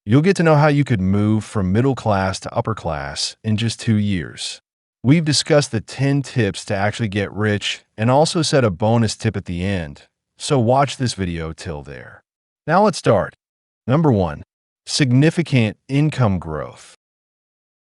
You'll get to know how you could move from middle class to upper class in just 2 years. We've discussed the 10 tips to actually get rich and also set a bonus tip at the end, so watch this video till there. Now let's start. Number 1. Significant income growth.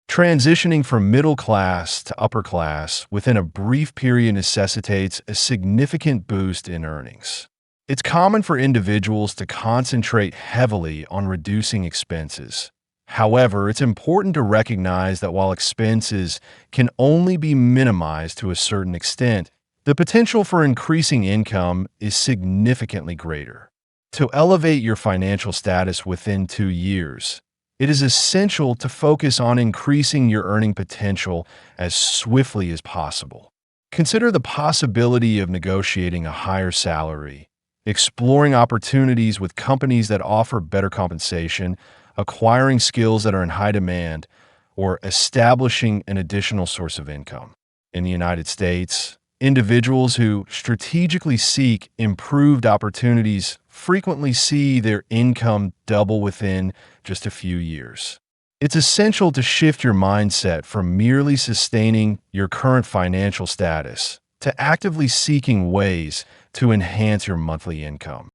Transitioning from middle class to upper class within a brief period necessitates a significant boost in earnings. It's common for individuals to concentrate heavily on reducing expenses. However, it's important to recognize that while expenses can only be minimized to a certain extent, the potential for increasing income is significantly greater. To elevate your financial status within 2 years, it is essential to focus on increasing your earning potential as swiftly as possible. Consider the possibility of negotiating a higher salary, exploring opportunities with companies that offer better compensation, acquiring skills that are in high demand, or establishing an additional source of income. In the United States, individuals who strategically seek improved opportunities frequently see their income double within just a few years. It's essential to shift your mindset from merely sustaining your current financial status to actively seeking ways to enhance your monthly income.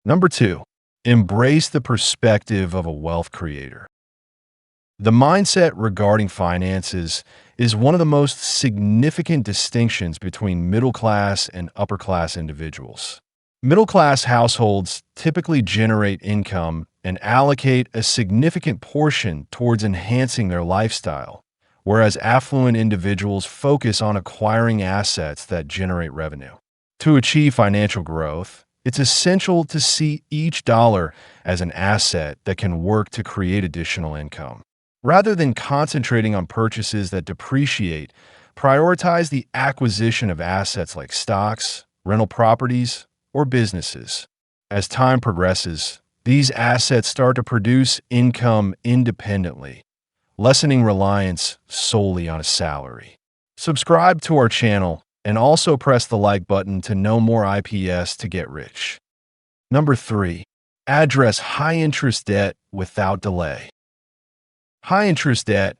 Number 2, embrace the perspective of a wealth creator. The mindset regarding finances is one of the most significant distinctions between middle class and upper class individuals. Middle class households typically generate income and allocate a significant portion towards enhancing their lifestyle, whereas affluent individuals focus on acquiring assets that generate revenue. To achieve financial growth, it's essential to see each dollar as an asset that can work to create additional income. Rather than concentrating on purchases that depreciate, prioritize the acquisition of assets like stocks, rental properties, or businesses. As time progresses, these assets start to produce income independently, lessening reliance solely on a salary. Subscribe to our channel and also press the like button to know more IPS to get rich. Number 3, address high-interest debt without delay. High-interest debt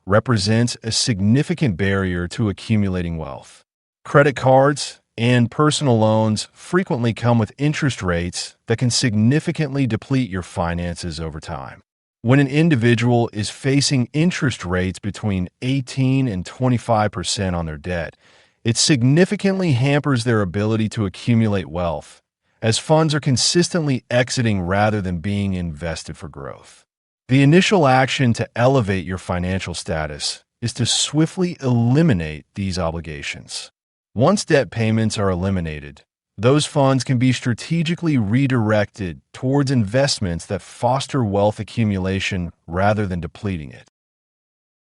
represents a significant barrier to accumulating wealth. Credit cards and personal loans frequently come with interest rates that can significantly deplete your finances over time. When an individual is facing interest rates between 18 and 25% on their debt, it significantly hampers their ability to accumulate wealth, as funds are consistently exiting rather than being invested for growth. The initial action to elevate your financial status is to swiftly eliminate these obligations. Once debt payments are eliminated, those funds can be strategically redirected towards investments that foster wealth accumulation rather than depleting it.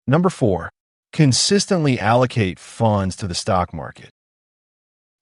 Number 4, consistently allocate funds to the stock market.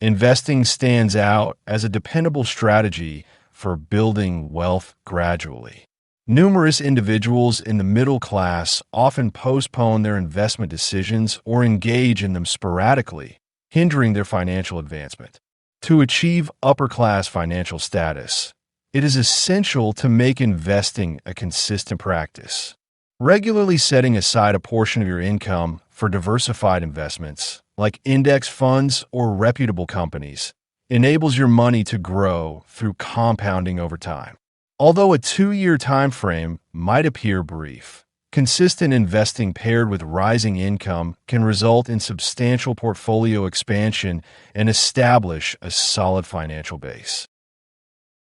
Investing stands out as a dependable strategy for building wealth gradually. Numerous individuals in the middle class often postpone their investment decisions or engage in them sporadically, hindering their financial advancement. To achieve upper-class financial status, it is essential to make investing a consistent practice. Regularly setting aside a portion of your income for diversified investments, like index funds or reputable companies, enables your money to grow through compounding over time. Although a 2-year time frame might appear brief, consistent investing paired with rising income can result in substantial portfolio expansion and establish a solid financial base.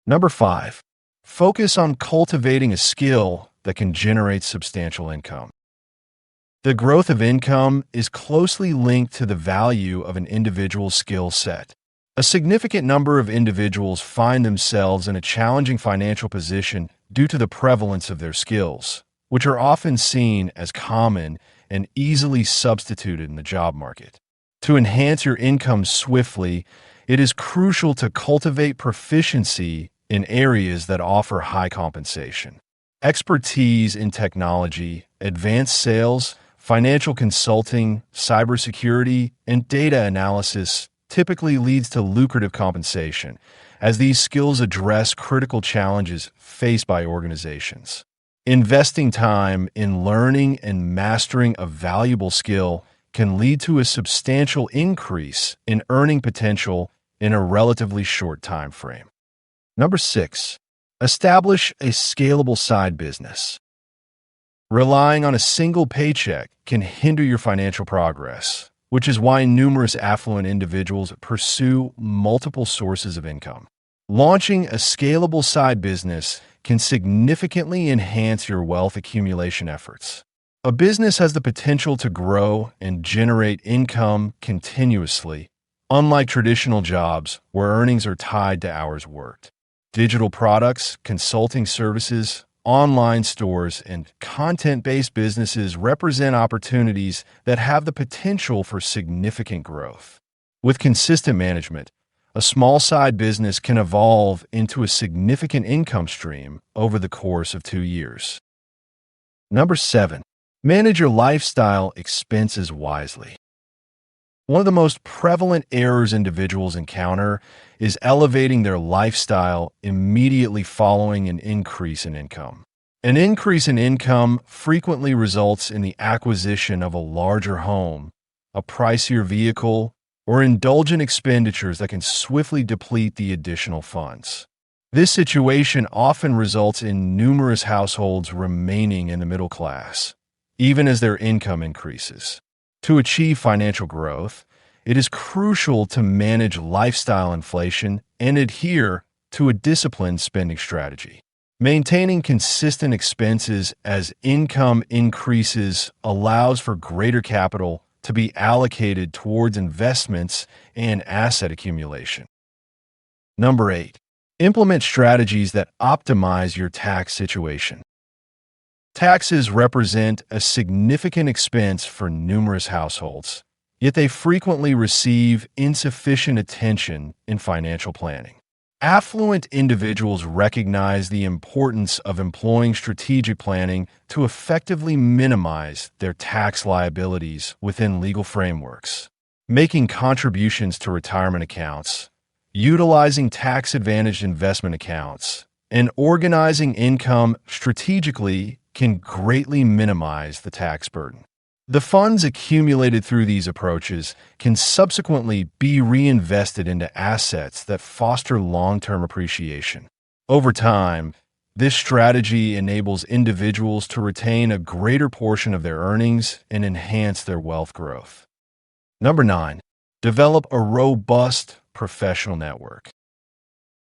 Number 5, focus on cultivating a skill that can generate substantial income. The growth of income is closely linked to the value of an individual's skill set. A significant number of individuals find themselves in a challenging financial position due to the prevalence of their skills, which are often seen as common and easily substituted in the job market. To enhance your income swiftly, it is crucial to cultivate proficiency in areas that offer high compensation. Expertise in technology, advanced sales, financial consulting, cybersecurity, and data analysis typically leads to lucrative compensation, as these skills address critical challenges faced by organizations. Investing time in learning and mastering a valuable skill can lead to a substantial increase in earning potential in a relatively short time frame. Number 6, establish a scalable side business. Relying on a single paycheck can hinder your financial progress, which is why numerous affluent individuals pursue multiple sources of income. Launching a scalable side business can significantly enhance your wealth accumulation efforts. A business has the potential to grow and generate income continuously, unlike traditional jobs where earnings are tied to hours worked. Digital products, consulting services, online stores, and content-based businesses represent opportunities that have the potential for significant growth. With consistent management, a small side business can evolve into a significant income stream over the course of 2 years. Number 7, manage your lifestyle expenses wisely. One of the most prevalent errors individuals encounter is elevating their lifestyle immediately following an increase in income. An increase in income frequently results in the acquisition of a larger home, a pricier vehicle, or indulgent expenditures that can swiftly deplete the additional funds. This situation often results in numerous households remaining in the middle class, even as their income increases. To achieve financial growth, it is crucial to manage lifestyle inflation and adhere to a disciplined spending strategy. Maintaining consistent expenses as income increases allows for greater capital to be allocated towards investments and asset accumulation. Number 8, implement strategies that optimize your tax situation. Taxes represent a significant expense for numerous households, yet they frequently receive insufficient attention in financial planning. Affluent individuals recognize the importance of employing strategic planning to effectively minimize their tax liabilities within legal frameworks. Making contributions to retirement accounts, utilizing tax-advantaged investment accounts, and organizing income strategically can greatly minimize the tax burden. The funds accumulated through these approaches can subsequently be reinvested into assets that foster long-term appreciation. Over time, this strategy enables individuals to retain a greater portion of their earnings and enhance their wealth growth. Number 9, develop a robust professional network.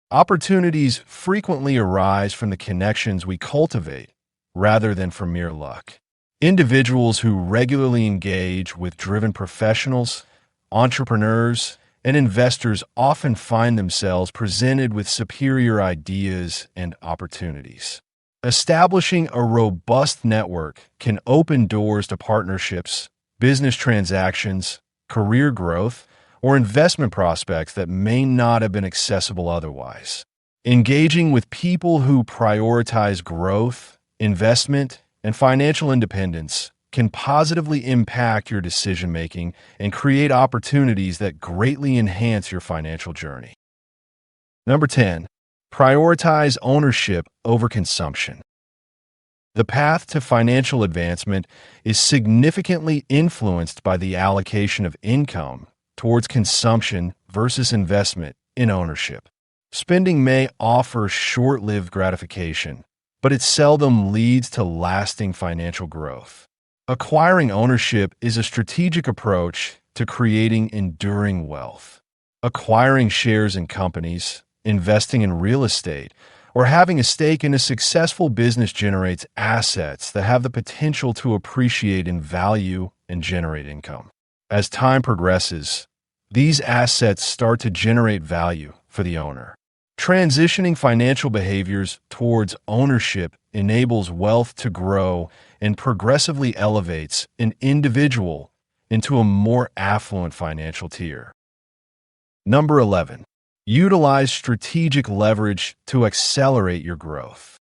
Opportunities frequently arise from the connections we cultivate rather than from mere luck. Individuals who regularly engage with driven professionals, entrepreneurs, and investors often find themselves presented with superior ideas and opportunities. Establishing a robust network can open doors to partnerships, business transactions, career growth, or investment prospects that may not have been accessible otherwise. Engaging with people who prioritize growth, investment, and financial independence can positively impact your decision-making and create opportunities that greatly enhance your financial journey. Number 10, prioritize ownership over consumption. The path to financial advancement is significantly influenced by the allocation of income towards consumption versus investment in ownership. Spending may offer short-lived gratification, but it seldom leads to lasting financial growth. Acquiring ownership is a strategic approach to creating enduring wealth. Acquiring shares in companies, investing in real estate, or having a stake in a successful business generates assets that have the potential to appreciate in value and generate income. As time progresses, these assets start to generate value for the owner. Transitioning financial behaviors towards ownership enables wealth to grow and progressively elevates an individual into a more affluent financial tier. Number 11, utilize strategic leverage to accelerate your growth.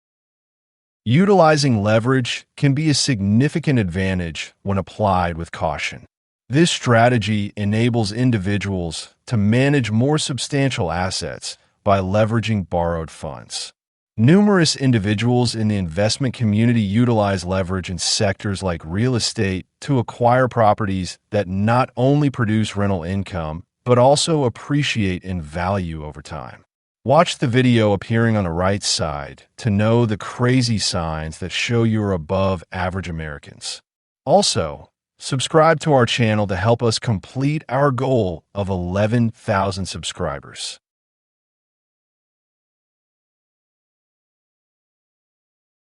Utilizing leverage can be a significant advantage when applied with caution. This strategy enables individuals to manage more substantial assets by leveraging borrowed funds. Numerous individuals in the investment community utilize leverage in sectors like real estate to acquire properties that not only produce rental income, but also appreciate in value over time. Watch the video appearing on the right side to know the crazy signs that show you're above average Americans. Also, subscribe to our channel to help us complete our goal of 11,000 subscribers.